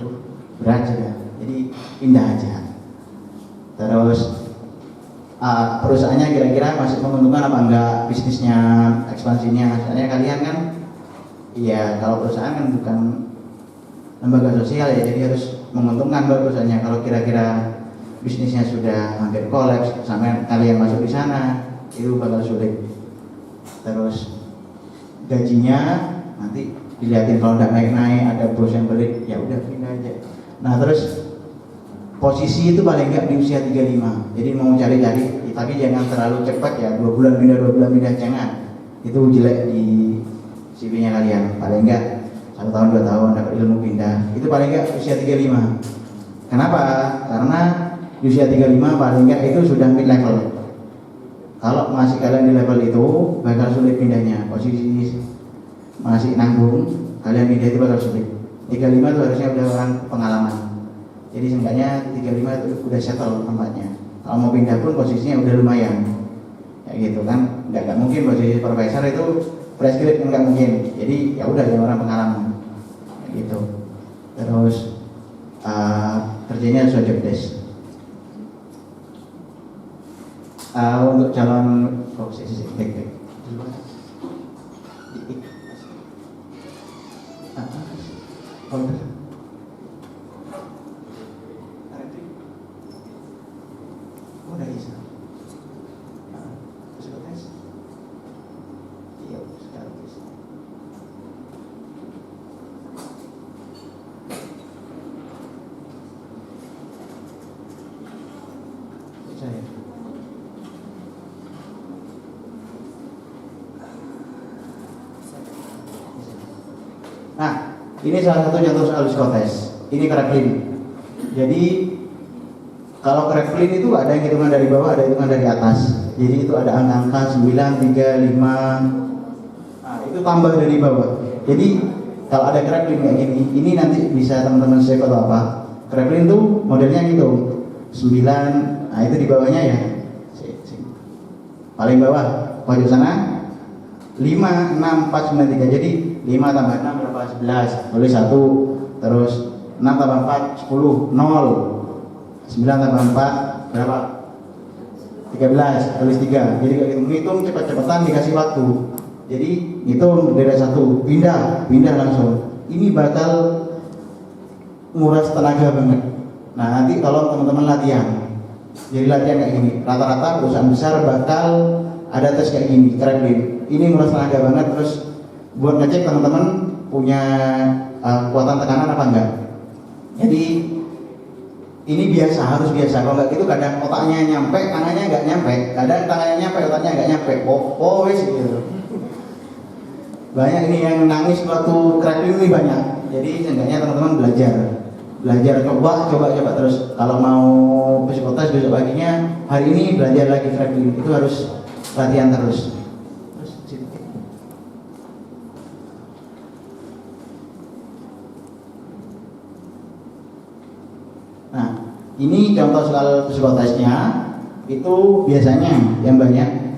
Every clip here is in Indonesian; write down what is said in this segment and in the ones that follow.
waduh berat sudah, jadi pindah aja. Terus perusahaannya kira-kira masih menguntungkan apa enggak, bisnisnya, ekspansinya. Soalnya kalian kan, iya kalau perusahaan kan bukan lembaga sosial ya, jadi harus menguntungkan buat perusahaannya. Kalau kira-kira bisnisnya sudah hampir kolaps sampai kalian masuk di sana, itu bakal sulit. Terus gajinya nanti dilihatin, kalau nggak naik-naik, ada bos yang pelit, ya udah pindah aja. Nah terus posisi itu paling nggak di usia 35. Jadi mau cari-cari, tapi jangan terlalu cepat ya, 2 bulan pindah, jangan. Itu jelek di CV-nya kalian. Paling nggak 1 tahun 2 tahun dapat ilmu pindah. Itu paling nggak usia 35. Kenapa? Karena di usia 35 paling nggak itu sudah mid level. Kalau masih kalian di level itu bakal sulit pindahnya. Posisi masih nanggung, kalian pindah itu bakal sulit. 35 itu harusnya udah orang pengalaman. Jadi seenggaknya 35 itu udah settle tempatnya. Kalau mau pindah pun posisinya udah lumayan. Kayak gitu kan, nggak mungkin posisi profesor itu fresh grade, nggak mungkin. Jadi ya udah yang orang pengalaman. Kayak gitu. Terus kerjanya harus job desk. Untuk calon posisi baik. Udah bisa. Psikotes. Iya, sekarang bisa. Saya. Nah, ini salah satu contoh soal psikotes. Ini Kraepelin. Jadi kalau Kraepelin itu ada yang hitungan dari bawah, ada hitungan dari atas. Jadi itu ada angka-angka 9, 3, 5. Nah, itu tambah dari bawah. Jadi kalau ada Kraepelin kayak gini, ini nanti bisa teman-teman save atau apa. Kraepelin tuh modelnya gitu. 9, nah itu di bawahnya ya. Paling bawah, pojok sana 5, 6, 4, 9, 3. Jadi 5 tambah 6 berapa? 11. Tulis 1. Terus 6 tambah 4, 10, 0. 9 tambah 4 berapa? 13. Tulis 3. Jadi kayak gitu, menghitung cepat-cepatan dikasih waktu. Jadi hitung dari 1, pindah langsung. Ini bakal nguras tenaga banget. Nah nanti kalau teman-teman latihan, jadi latihan kayak gini, rata-rata perusahaan besar bakal ada tes kayak gini, Kraepelin. Ini nguras tenaga banget. Terus buat ngecek teman-teman punya kekuatan tekanan apa enggak. Jadi ini biasa, harus biasa. Kalau nggak gitu kadang otaknya nyampe, tangannya nggak nyampe. Kadang tangannya nyampe, otaknya nggak nyampe. Wes gitu. Banyak ini yang nangis waktu Kraepelin ini banyak. Jadi seenggaknya teman-teman belajar coba terus. Kalau mau psikotes besok paginya, hari ini belajar lagi Kraepelin. Itu harus latihan terus. Nah, ini contoh soal psikotesnya. Itu biasanya yang banyak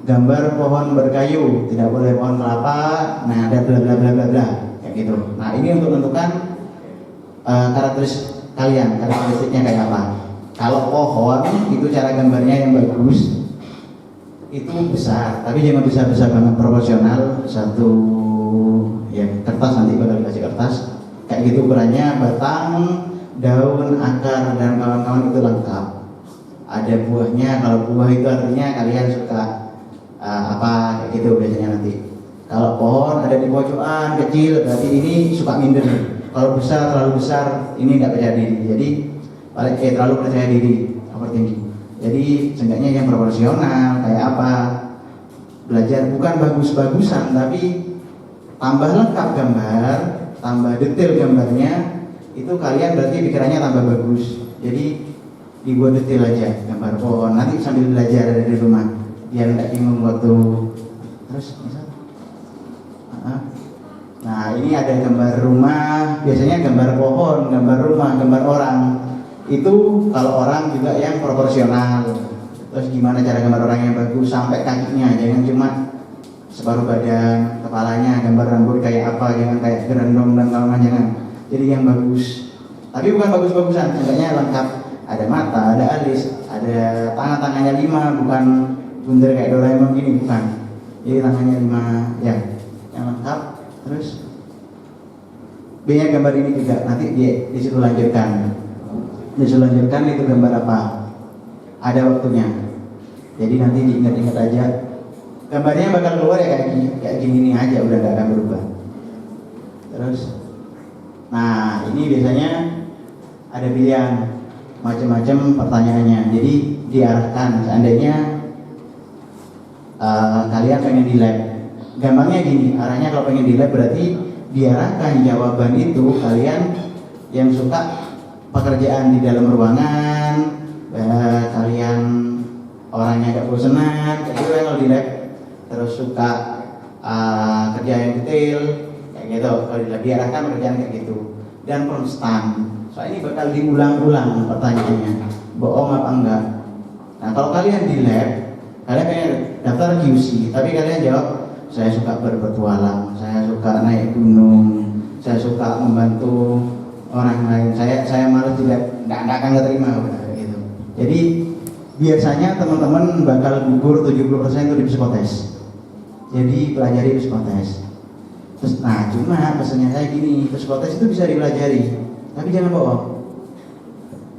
gambar pohon berkayu, tidak boleh pohon kelapa. Nah, ada bla bla bla bla bla kayak gitu. Nah, ini untuk menentukan karakteristiknya kayak apa. Kalau pohon itu cara gambarnya yang bagus, itu besar, tapi jangan besar banget, proporsional. Satu ya kertas, nanti bakal dikasih kertas kayak gitu ukurannya, batang, daun, akar, dan kawan-kawan itu lengkap. Ada buahnya. Kalau buah itu artinya kalian suka apa kayak gitu biasanya nanti. Kalau pohon ada di pojokan kecil, berarti ini suka minder. Kalau besar, terlalu besar, ini nggak percaya diri. Jadi terlalu percaya diri, overthinking. Jadi seenggaknya yang proporsional kayak apa. Belajar bukan bagus-bagusan, tapi tambah lengkap gambar, tambah detail gambarnya. Itu kalian berarti pikirannya tambah bagus. Jadi dibuat detail aja gambar pohon. Nanti sambil belajar dari rumah, biar nggak bingung waktu. Terus misal, nah ini ada gambar rumah, biasanya gambar pohon, gambar rumah, gambar orang. Itu kalau orang juga yang proporsional. Terus gimana cara gambar orang yang bagus sampai kakinya, jangan cuma separuh badan, kepalanya, gambar rambut kayak apa, jangan kayak gerendong dan kawan-kawan, jangan. Jadi yang bagus, Tapi bukan bagus-bagusan, seenggaknya lengkap. Ada mata, ada alis, ada tangannya 5, bukan bundar kayak Doraemon gini, bukan. Jadi tangannya 5, ya, yang lengkap. Terus B-nya gambar ini juga, nanti di situ lanjutkan. Disuruh lanjutkan itu gambar apa? Ada waktunya. Jadi nanti diingat-ingat aja. Gambarnya bakal keluar ya kayak gini aja, udah gak akan berubah. Terus, nah ini biasanya ada pilihan macam-macam pertanyaannya. Jadi diarahkan. Seandainya kalian pengen di lab, gampangnya gini. Arahnya kalau pengen di lab berarti diarahkan jawaban itu kalian yang suka pekerjaan di dalam ruangan, kalian orangnya gak bosenan, kayak gitu kalau di lab. Terus suka kerja yang detail, kayak gitu. Kalau di lab diarahkan pekerjaan kayak gitu. Dan konstan. Soalnya ini bakal diulang-ulang pertanyaannya, bohong apa enggak. Nah kalau kalian di lab, kalian pengen daftar QC, tapi kalian jawab, saya suka berpetualang, saya suka naik gunung, saya suka membantu orang lain, saya malas tidak akan terima gitu. Jadi biasanya teman-teman bakal gugur 70% itu di psikotes. Jadi pelajari psikotes. Terus, nah cuma pesannya saya gini, psikotes itu bisa dipelajari, tapi jangan bohong.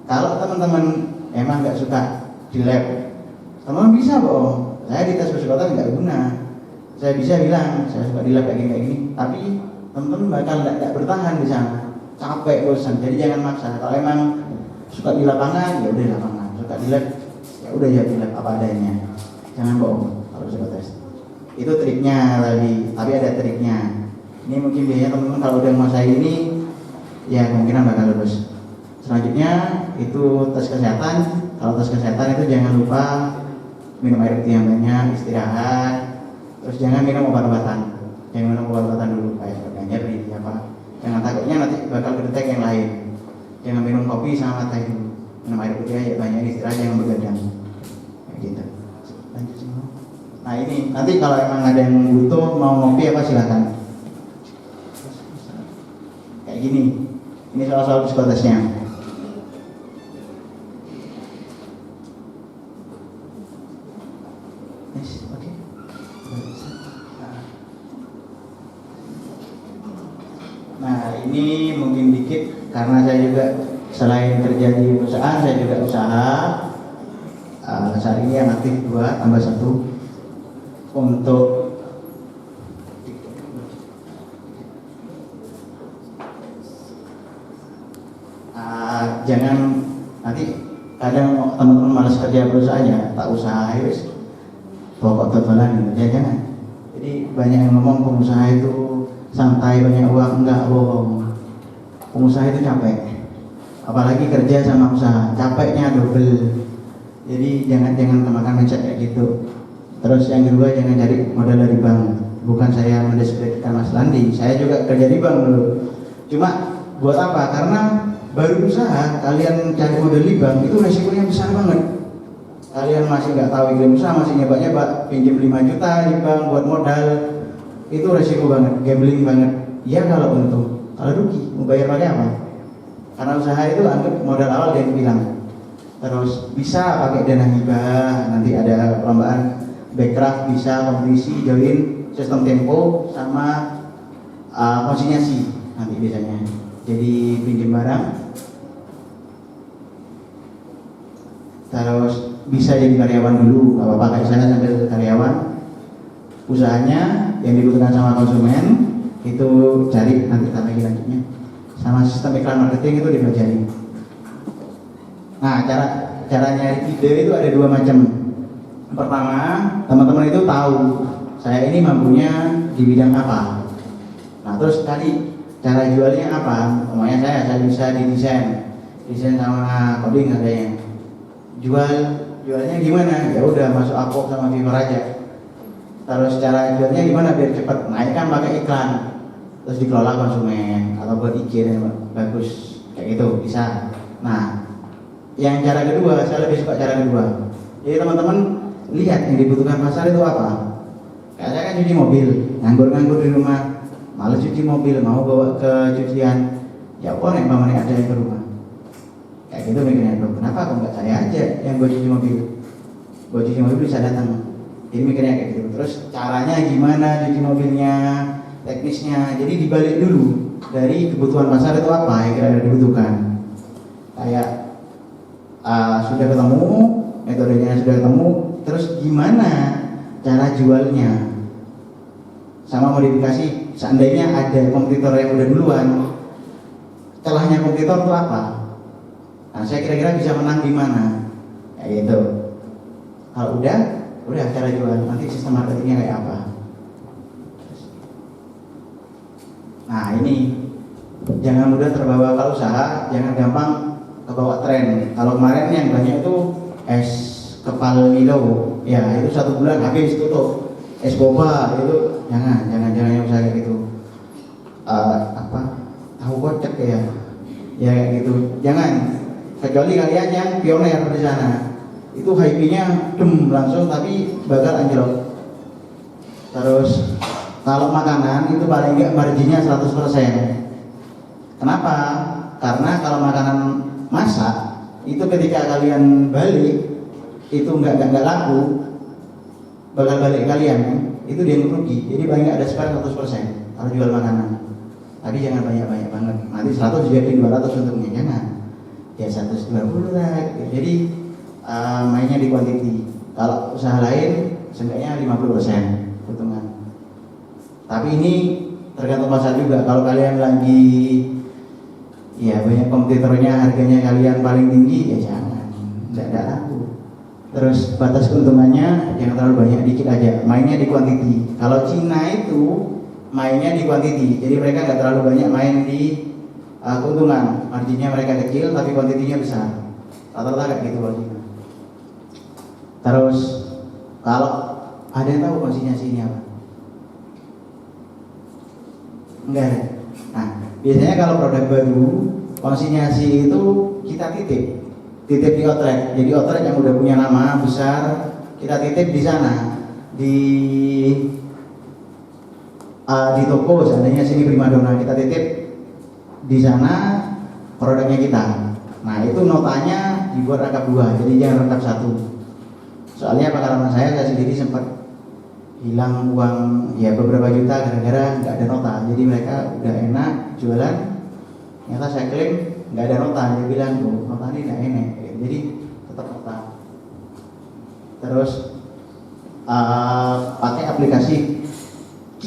Kalau teman-teman emang nggak suka di lab, teman-teman bisa bohong. Saya di tes psikotes nggak guna. Saya bisa bilang saya suka di lab kayak gini, tapi teman-teman bakal nggak bertahan di sana. Capek, bosan. Jadi jangan maksa. Kalau emang suka di lapangan, ya udah di lapangan. Suka di lab, ya udah ya di lab apa adanya. Jangan bohong kalau psikotes. Itu triknya tadi. Tapi ada triknya. Ini mungkin biasanya teman-teman kalau udah menguasai ini, ya kemungkinan bakal lulus. Selanjutnya itu tes kesehatan. Kalau tes kesehatan itu jangan lupa minum air putih yang banyak, istirahat. Terus jangan minum obat-obatan. Jangan minum obat-obatan dulu kayak nyeri apa. Jangan takutnya nanti bakal kedetek yang lain. Jangan minum kopi sama teh dulu. Minum air putih aja banyak, istirahat, jangan begadang. Kayak gitu. Lanjut semua. Nah ini nanti kalau emang ada yang butuh mau ngopi apa silakan. Kayak gini. Ini soal-soal psikotesnya. Oke. Nah ini mungkin dikit karena saya juga selain kerja di perusahaan saya juga usaha. Saat ini yang aktif 2 tambah 1 untuk jangan nanti kadang teman-teman malas kerja perusahaannya tak usaha wis pokok totalan gitu ya jangan. Jadi banyak yang ngomong pengusaha itu santai banyak uang, enggak bohong. Pengusaha itu capek, apalagi kerja sama usaha capeknya double. Jadi jangan kemakan mindset kayak gitu. Terus yang kedua jangan cari modal dari bank. Bukan saya mendiskreditkan Mas Landi, saya juga kerja di bank dulu. Cuma buat apa? Karena baru usaha kalian cari modal di bank itu resikonya besar banget. Kalian masih nggak tahu iklim usaha, masih nyoba pinjam 5 juta di bank buat modal, itu resiko banget, gambling banget. Ya kalau untung, kalau rugi mau bayar pakai apa? Karena usaha itu anggap modal awal dia bilang. Terus bisa pakai dana hibah, nanti ada perlombaan backcraft, bisa kompetisi, join sistem tempo sama konsinyasi nanti biasanya. Jadi pinjam barang, terus bisa jadi karyawan dulu, nggak apa-apa kayak saya sambil karyawan. Usahanya yang dibutuhkan sama konsumen itu cari nanti lagi lanjutnya. Sama sistem iklan marketing itu dipelajari. Nah cara nyari ide itu ada 2 macam. Pertama teman-teman itu tahu saya ini mampunya di bidang apa. Nah terus tadi cara jualnya apa? Namanya saya bisa di desain sama coding katanya. Jualnya gimana? Ya udah masuk Upwork sama Fiverr aja. Terus cara jualnya gimana biar cepat? Naikkan pakai iklan. Terus dikelola konsumen atau buat IG yang bagus kayak gitu bisa. Nah, yang cara kedua saya lebih suka cara kedua. Jadi teman-teman lihat yang dibutuhkan pasar itu apa. Kayak saya kan cuci mobil, nganggur di rumah, malas cuci mobil, mau bawa ke cucian. Ya kok nek mamane ada yang ke rumah. gitu mikirnya, loh kenapa kok nggak saya aja yang gue cuci mobil, gue cuci mobil bisa datang. Jadi mikirnya kayak gitu. Terus caranya gimana cuci mobilnya, teknisnya, jadi dibalik dulu dari kebutuhan pasar itu apa yang kira-kira dibutuhkan. Kayak sudah ketemu, metodenya sudah ketemu, terus gimana cara jualnya, sama modifikasi. Seandainya ada kompetitor yang udah duluan, celahnya kompetitor itu apa? Nah, saya kira-kira bisa menang di mana? Kayak gitu. Kalau udah cara jual, nanti sistem marketingnya kayak apa? Nah ini, jangan mudah terbawa kalau usaha, jangan gampang kebawa tren. Kalau kemarin yang banyak itu es kepal Milo, ya itu 1 bulan habis tutup. Es boba itu jangan yang usaha kayak gitu. Tahu kocek ya kayak gitu. Jangan, kecuali kalian yang pioner di sana. Itu hype-nya langsung, tapi bakal anjlok. Terus kalau makanan itu paling enggak marginnya 100%. Kenapa? Karena kalau makanan masak itu ketika kalian balik itu enggak laku, bakal balik kalian, itu dia yang rugi. Jadi paling enggak ada spare 100% kalau jual makanan. Tapi jangan banyak-banyak banget. Nanti 100 jadi 200 untungnya, jangan. Ya 120 lah. Jadi mainnya di quantity. Kalau usaha lain seenggaknya 50% keuntungan. Tapi ini tergantung pasar juga. Kalau kalian lagi ya banyak kompetitornya, harganya kalian paling tinggi, ya jangan, tidak laku. Terus batas keuntungannya jangan terlalu banyak, dikit aja. Mainnya di quantity. Kalau Cina itu mainnya di quantity, jadi mereka nggak terlalu banyak main di keuntungan. Marginnya mereka kecil, tapi kuantitinya besar. Rata-rata kayak gitu kalau Cina. Terus kalau ada yang tahu konsinyasi ini apa? Enggak ada. Nah, biasanya kalau produk baru, konsinyasi itu kita titip di outlet. Jadi outlet yang udah punya nama besar, kita titip di sana, di toko. Seandainya sini Primadona, kita titip di sana produknya kita. Nah, itu notanya dibuat rangkap 2, jadi jangan rangkap 1. Soalnya pengalaman saya sendiri sempat hilang uang ya beberapa juta gara-gara nggak ada nota. Jadi mereka udah enak jualan, ternyata saya klaim nggak ada nota. Dia bilang tuh nota ini nggak enak, jadi tetap nota. Terus pakai aplikasi Q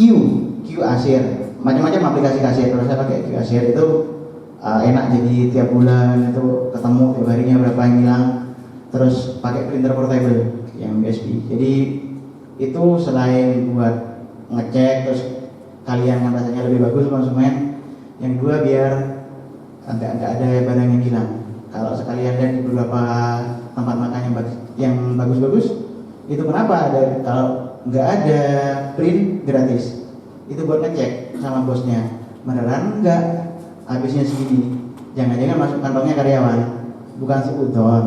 Asir, macam-macam aplikasi kasir. Terus saya pakai Q Asir itu enak, jadi tiap bulan itu ketemu tiap harinya berapa yang hilang. Terus pakai printer portable yang USB. Jadi itu selain buat ngecek terus kalian yang rasanya lebih bagus konsumen, yang kedua biar nggak ada barang yang hilang. Kalau sekalian lihat di beberapa tempat makan yang bagus-bagus, itu kenapa ada, kalau nggak ada print gratis, itu buat ngecek sama bosnya beneran nggak habisnya segini. Jangan-jangan masuk kantongnya karyawan, bukan seudon.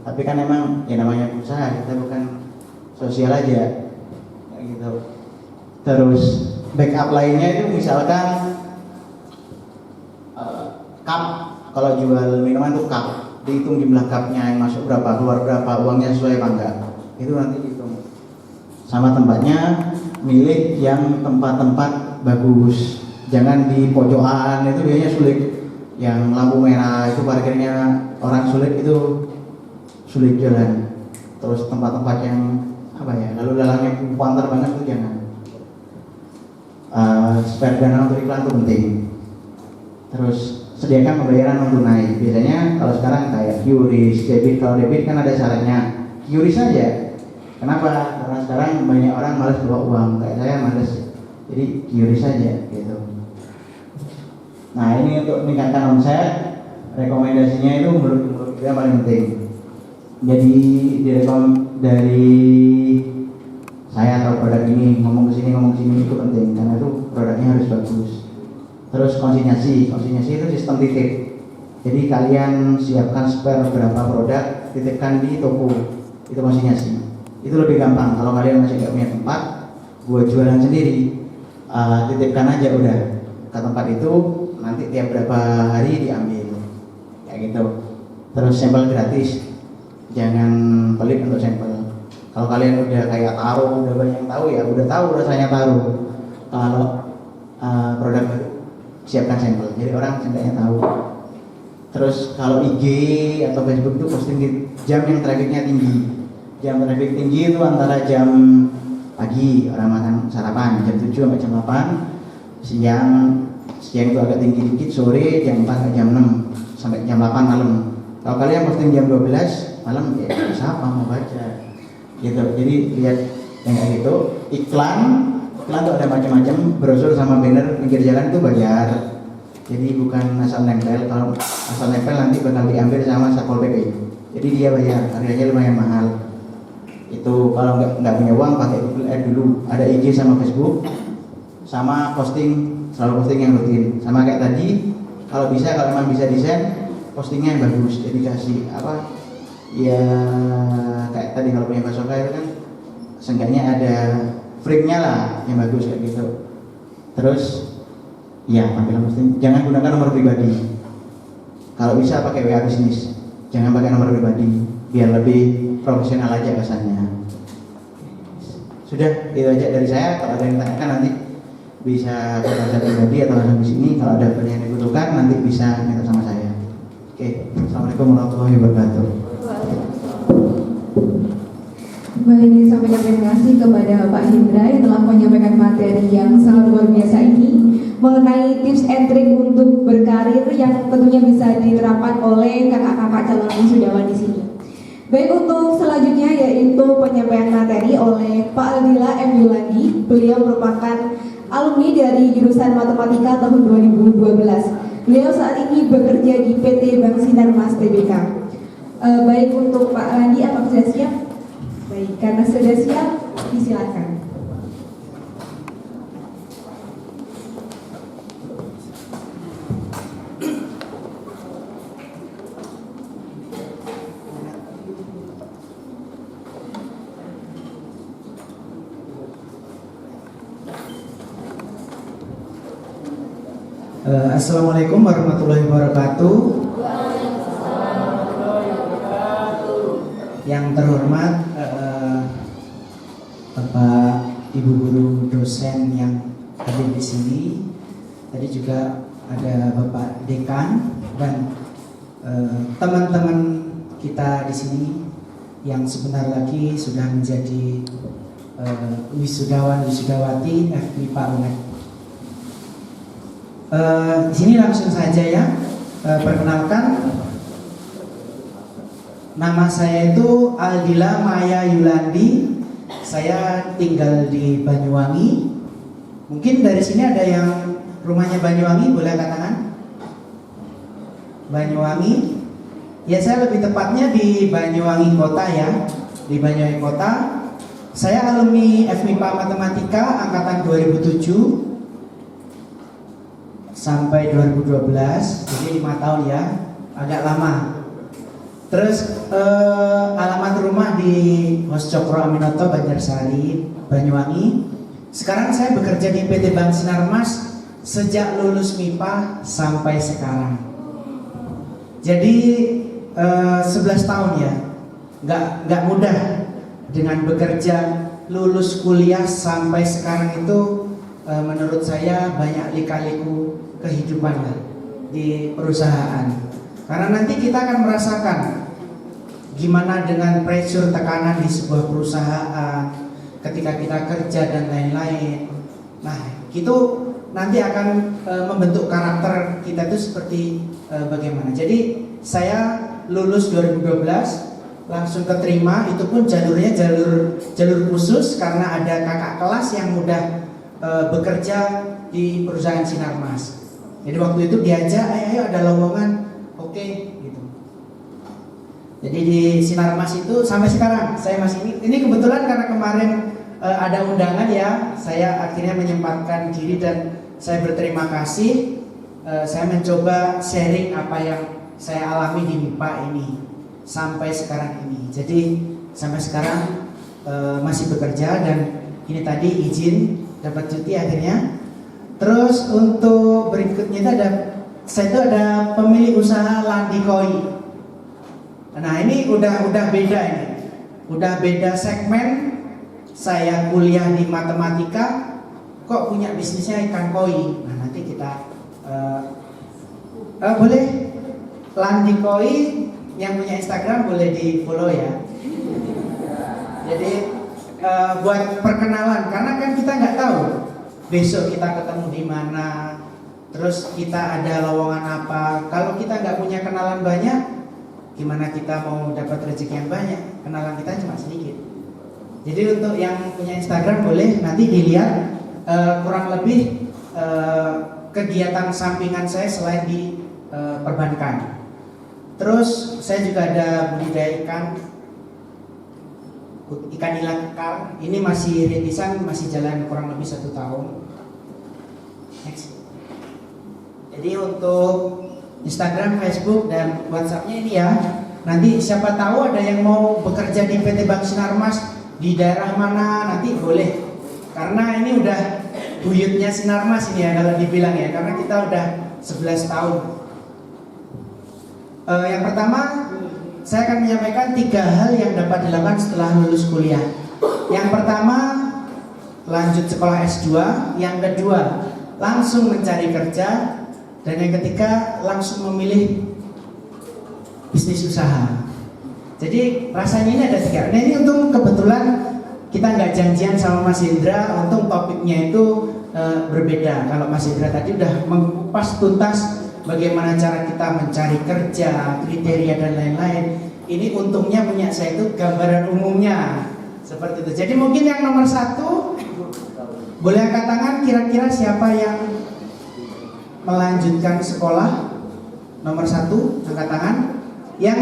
Tapi kan emang ya namanya usaha, kita bukan sosial aja kayak gitu. Terus backup lainnya itu misalkan cup, kalau jual minuman itu cup, dihitung jumlah cupnya yang masuk berapa, keluar berapa, uangnya sesuai apa enggak, itu nanti dihitung. Sama tempatnya, milih yang tempat-tempat bagus, jangan di pojokan, itu biasanya sulit. Yang lampu merah itu parkirnya orang sulit, itu sulit jalan. Terus tempat-tempat yang apa ya, lalu lalangnya puantar banget itu jangan. Spare dana untuk iklan itu penting. Terus sediakan pembayaran non tunai. Biasanya kalau sekarang kayak QRIS, debit. Kalau debit kan ada syaratnya. QRIS saja. Kenapa? Karena sekarang banyak orang malas bawa uang. Kayak saya malas. Jadi QRIS saja gitu. Nah ini untuk meningkatkan omset, rekomendasinya itu menurut kita paling penting. Jadi dari saya atau produk ini ngomong ke sini itu penting karena itu produknya harus bagus. Terus konsinyasi itu sistem titip. Jadi kalian siapkan spare beberapa produk, titipkan di toko, itu konsinyasi. Itu lebih gampang. Kalau kalian masih nggak punya tempat buat jualan sendiri, titipkan aja udah ke tempat itu, nanti tiap berapa hari diambil kayak gitu. Terus sampel gratis, jangan pelit untuk sampel. Kalau kalian udah kayak taruh, udah banyak tahu ya, udah tahu rasanya taruh. Kalau produk baru, siapkan sampel. Jadi orang seenggaknya tahu. Terus kalau IG atau Facebook itu posting di jam yang trafficnya tinggi. Jam traffic tinggi itu antara jam pagi orang makan sarapan jam 7 sampai jam 8, siang itu agak tinggi dikit, sore jam 4 sampai jam 6 sampai jam 8 malam. Kalau kalian posting jam 12 malam ya siapa mau baca gitu. Jadi lihat yang kayak gitu. Iklan tuh ada macam-macam, brosur sama banner pinggir jalan itu bayar. Jadi bukan asal nempel. Kalau asal nempel nanti bakal diambil sama Satpol PP. Jadi dia bayar, harganya lumayan mahal. Itu kalau nggak punya uang pakai Google Ads dulu. Ada IG sama Facebook, sama selalu posting yang rutin. Sama kayak tadi, kalau memang bisa desain, postingnya yang bagus. Jadi kasih apa? Ya kayak tadi kalau punya Basoka itu kan, seenggaknya ada frame-nya lah yang bagus kayak gitu. Terus ya tampilan posting, jangan gunakan nomor pribadi. Kalau bisa pakai WA bisnis, jangan pakai nomor pribadi, biar lebih profesional aja kesannya. Sudah, itu aja dari saya. Kalau ada yang tanyakan nanti bisa berbicara pribadi atau langsung di sini. Kalau ada yang dibutuhkan nanti bisa minta sama saya. Oke, assalamualaikum warahmatullahi wabarakatuh. Baik, sampaikan terima kasih kepada Pak Hendra yang telah menyampaikan materi yang sangat luar biasa ini mengenai tips and trick untuk berkarir yang tentunya bisa diterapkan oleh kakak-kakak calon wisudawan di sini. Baik, untuk selanjutnya yaitu penyampaian materi oleh Pak Aldila M. Yulandi. Beliau merupakan alumni dari jurusan Matematika tahun 2012. Beliau saat ini bekerja di PT Bank Sinarmas Tbk. Baik, untuk Pak Andi, apakah sudah siap? Baik, karena sudah siap, disilakan. Assalamualaikum warahmatullahi wabarakatuh. Yang terhormat Bapak Ibu guru dosen yang hadir di sini. Tadi juga ada Bapak Dekan dan teman-teman kita di sini yang sebentar lagi sudah menjadi wisudawan wisudawati FMIPA UNED. Di sini langsung saja ya, perkenalkan, nama saya itu Aldila Maya Yulandi. Saya tinggal di Banyuwangi. Mungkin dari sini ada yang rumahnya Banyuwangi, boleh angkat tangan? Banyuwangi. Ya, saya lebih tepatnya di Banyuwangi Kota ya, di Banyuwangi Kota. Saya alumni FMIPA Matematika angkatan 2007 sampai 2012, jadi 5 tahun ya, agak lama. Terus alamat rumah di Hos Cokro Aminoto, Banjarsari, Banyuwangi. Sekarang saya bekerja di PT Bank Sinarmas sejak lulus MIPA sampai sekarang. Jadi 11 tahun ya, nggak mudah dengan bekerja, lulus kuliah sampai sekarang itu. Menurut saya banyak lika-liku kehidupan di perusahaan. Karena nanti kita akan merasakan gimana dengan pressure, tekanan di sebuah perusahaan ketika kita kerja dan lain-lain. Nah, itu nanti akan membentuk karakter kita itu seperti bagaimana. Jadi saya lulus 2012 langsung keterima, itu pun jalurnya jalur khusus karena ada kakak kelas yang mudah bekerja di perusahaan Sinarmas. Jadi waktu itu diajak, ayo ada lowongan, oke, gitu. Jadi di Sinarmas itu sampai sekarang saya masih ini kebetulan karena kemarin ada undangan ya, saya akhirnya menyempatkan diri dan saya berterima kasih. Saya mencoba sharing apa yang saya alami di MIPA ini sampai sekarang ini. Jadi sampai sekarang masih bekerja dan ini tadi izin dapat cuti akhirnya. Terus untuk berikutnya itu saya itu ada pemilik usaha Landikoi. Nah ini udah beda ini, udah beda segmen. Saya kuliah di matematika, kok punya bisnisnya ikan koi. Nah nanti kita boleh Landi Koi yang punya Instagram boleh di follow ya. Jadi buat perkenalan, karena kan kita nggak tahu besok kita ketemu di mana, terus kita ada lowongan apa. Kalau kita nggak punya kenalan banyak, gimana kita mau dapat rezeki yang banyak? Kenalan kita cuma sedikit. Jadi untuk yang punya Instagram boleh nanti dilihat kurang lebih kegiatan sampingan saya selain di perbankan. Terus saya juga ada budidaya ikan nila kekar. Ini masih rintisan, masih jalan kurang lebih 1 tahun. Next. Jadi untuk Instagram, Facebook, dan WhatsAppnya ini ya. Nanti siapa tahu ada yang mau bekerja di PT Bank Sinarmas di daerah mana, nanti boleh. Karena ini udah buyutnya Sinarmas ini ya kalau dibilang ya, karena kita udah 11 tahun. Yang pertama, saya akan menyampaikan 3 hal yang dapat dilakukan setelah lulus kuliah. Yang pertama, lanjut sekolah S2. Yang kedua, langsung mencari kerja. Dan yang ketiga, langsung memilih bisnis usaha. Jadi rasanya ini ada 3. Nah ini untung kebetulan kita nggak janjian sama Mas Indra. Untung topiknya itu berbeda. Kalau Mas Indra tadi udah mengupas tuntas bagaimana cara kita mencari kerja, kriteria dan lain-lain. Ini untungnya punya saya itu gambaran umumnya seperti itu. Jadi mungkin yang nomor 1 boleh angkat tangan, kira-kira siapa yang melanjutkan sekolah? Nomor 1 angkat tangan.